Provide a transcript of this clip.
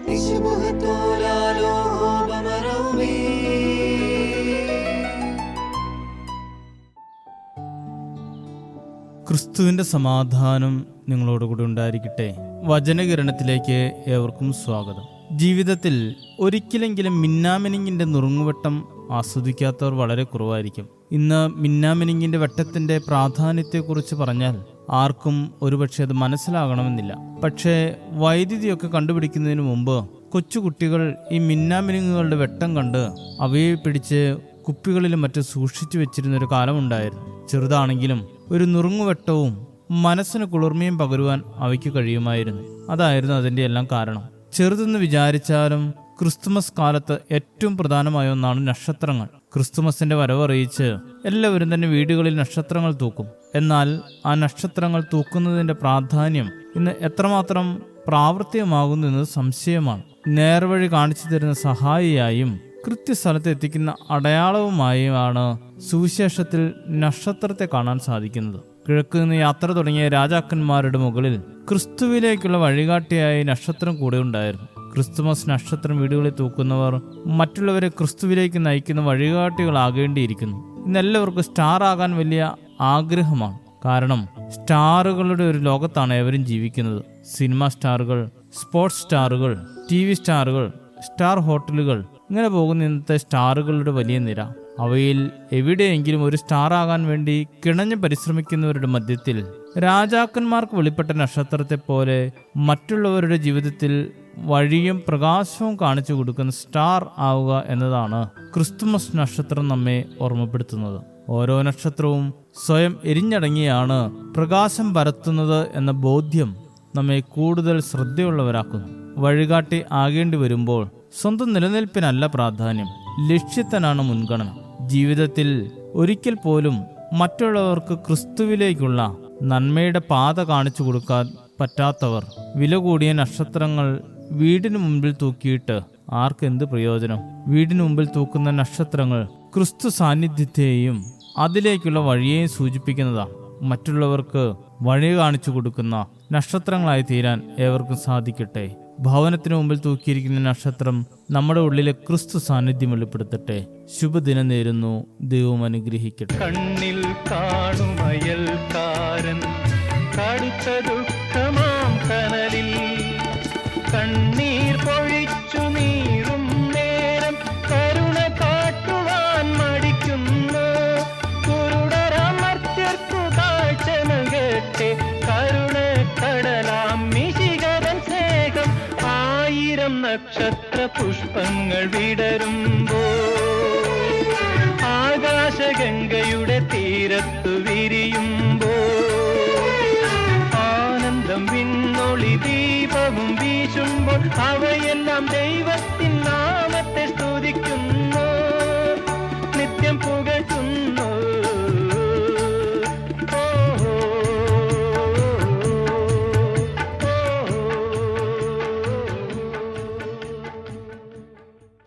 ക്രിസ്തുവിന്റെ സമാധാനം നിങ്ങളോടുകൂടി ഉണ്ടായിരിക്കട്ടെ. വചനകിരണത്തിലേക്ക് ഏവർക്കും സ്വാഗതം. ജീവിതത്തിൽ ഒരിക്കലെങ്കിലും മിന്നാമിനിങ്ങിന്റെ നുറുങ്ങുവെട്ടം ആസ്വദിക്കാത്തവർ വളരെ കുറവായിരിക്കും. ഇന്ന് മിന്നാമിനിങ്ങിന്റെ വെട്ടത്തിന്റെ പ്രാധാന്യത്തെക്കുറിച്ച് പറഞ്ഞാൽ ആർക്കും ഒരുപക്ഷെ അത് മനസ്സിലാകണമെന്നില്ല. പക്ഷേ വൈദ്യുതിയൊക്കെ കണ്ടുപിടിക്കുന്നതിന് മുമ്പ് കൊച്ചുകുട്ടികൾ ഈ മിന്നാമിനുങ്ങുകളുടെ വെട്ടം കണ്ട് അവയെ പിടിച്ച് കുപ്പികളിലും മറ്റും സൂക്ഷിച്ചു വെച്ചിരുന്നൊരു കാലമുണ്ടായിരുന്നു. ചെറുതാണെങ്കിലും ഒരു നുറുങ്ങുവെട്ടവും മനസ്സിന് കുളിർമയും പകരുവാൻ അവയ്ക്ക് കഴിയുമായിരുന്നു. അതായിരുന്നു അതിൻ്റെ എല്ലാം കാരണം. ചെറുതെന്ന് വിചാരിച്ചാലും ക്രിസ്തുമസ് കാലത്ത് ഏറ്റവും പ്രധാനമായ ഒന്നാണ് നക്ഷത്രങ്ങൾ. ക്രിസ്തുമസിന്റെ വരവറിയിച്ച് എല്ലാവരും തന്നെ വീടുകളിൽ നക്ഷത്രങ്ങൾ തൂക്കും. എന്നാൽ ആ നക്ഷത്രങ്ങൾ തൂക്കുന്നതിന്റെ പ്രാധാന്യം ഇന്ന് എത്രമാത്രം പ്രാവർത്തികമാകുന്നു എന്നത് സംശയമാണ്. നേർവഴി കാണിച്ചു തരുന്ന സഹായിയായും കൃത്യസ്ഥലത്ത് എത്തിക്കുന്ന അടയാളവുമായാണ് സുവിശേഷത്തിൽ നക്ഷത്രത്തെ കാണാൻ സാധിക്കുന്നത്. കിഴക്ക് നിന്ന് യാത്ര തുടങ്ങിയ രാജാക്കന്മാരുടെ മുകളിൽ ക്രിസ്തുവിലേക്കുള്ള വഴികാട്ടിയായി നക്ഷത്രം കൂടെ ഉണ്ടായിരുന്നു. ക്രിസ്തുമസ് നക്ഷത്രം വീടുകളിൽ തൂക്കുന്നവർ മറ്റുള്ളവരെ ക്രിസ്തുവിലേക്ക് നയിക്കുന്ന വഴികാട്ടികളാകേണ്ടിയിരിക്കുന്നു. ഇന്നെല്ലാവർക്കും സ്റ്റാർ ആകാൻ വലിയ ആഗ്രഹമാണ്. കാരണം സ്റ്റാറുകളുടെ ഒരു ലോകത്താണ് ഏവരും ജീവിക്കുന്നത്. സിനിമ സ്റ്റാറുകൾ, സ്പോർട്സ് സ്റ്റാറുകൾ, TV സ്റ്റാറുകൾ, സ്റ്റാർ ഹോട്ടലുകൾ, ഇങ്ങനെ പോകുന്ന ഇന്നത്തെ സ്റ്റാറുകളുടെ വലിയ നിര. അവയിൽ എവിടെയെങ്കിലും ഒരു സ്റ്റാർ ആകാൻ വേണ്ടി കിണഞ്ഞ് പരിശ്രമിക്കുന്നവരുടെ മധ്യത്തിൽ രാജാക്കന്മാർക്ക് വെളിപ്പെട്ട നക്ഷത്രത്തെ പോലെ മറ്റുള്ളവരുടെ ജീവിതത്തിൽ വഴിയും പ്രകാശവും കാണിച്ചു കൊടുക്കുന്ന സ്റ്റാർ ആവുക എന്നതാണ് ക്രിസ്തുമസ് നക്ഷത്രം നമ്മെ ഓർമ്മപ്പെടുത്തുന്നത്. ഓരോ നക്ഷത്രവും സ്വയം എരിഞ്ഞടങ്ങിയാണ് പ്രകാശം പരത്തുന്നത് എന്ന ബോധ്യം നമ്മെ കൂടുതൽ ശ്രദ്ധയുള്ളവരാക്കുന്നു. വഴികാട്ടി ആകേണ്ടി വരുമ്പോൾ സ്വന്തം നിലനിൽപ്പിനല്ല പ്രാധാന്യം, ലക്ഷ്യത്തിനാണ് മുൻഗണന. ജീവിതത്തിൽ ഒരിക്കൽ പോലും മറ്റുള്ളവർക്ക് ക്രിസ്തുവിലേക്കുള്ള നന്മയുടെ പാത കാണിച്ചു കൊടുക്കാൻ പറ്റാത്തവർ വില കൂടിയ നക്ഷത്രങ്ങൾ വീടിന് മുമ്പിൽ തൂക്കിയിട്ട് ആർക്കെന്ത് പ്രയോജനം? വീടിന് മുമ്പിൽ തൂക്കുന്ന നക്ഷത്രങ്ങൾ ക്രിസ്തു സാന്നിധ്യത്തെയും അതിലേക്കുള്ള വഴിയെയും സൂചിപ്പിക്കുന്നതാണ്. മറ്റുള്ളവർക്ക് വഴി കാണിച്ചു കൊടുക്കുന്ന നക്ഷത്രങ്ങളായി തീരാൻ ഏവർക്കും സാധിക്കട്ടെ. ഭവനത്തിന് മുമ്പിൽ തൂക്കിയിരിക്കുന്ന നക്ഷത്രം നമ്മുടെ ഉള്ളിലെ ക്രിസ്തു സാന്നിധ്യം വെളിപ്പെടുത്തട്ടെ. ശുഭദിനം നേരുന്നു. ദൈവം അനുഗ്രഹിക്കട്ടെ. കണ്ണിൽ കാണുമയൽക്കാരൻ കടുത്ത ദുഃഖമാം കനലിൽ കണ്ണീർ പൊഴിച്ചു നീറും നേരം കരുണ കാട്ടുവാൻ മടിക്കുന്നു. കുരുടരാമർത്യർക്കു കാഴ്ച നൽകട്ടെ കരുണ കടലാം മിശികരൻ സ്നേഹം. ആയിരം നക്ഷത്ര പുഷ്പങ്ങൾ വിടരുമ്പോൾ ആകാശഗംഗയുടെ തീരത്തു വിരിയുമ്പോൾ ആനന്ദം വിണ്ണൊളി ദീപവും വീശുമ്പോൾ അവയെല്ലാം ദൈവത്തിൻ നാമത്തെ സ്തുതിക്കുന്നു, നിത്യം പുകഴ്ത്തുന്നു.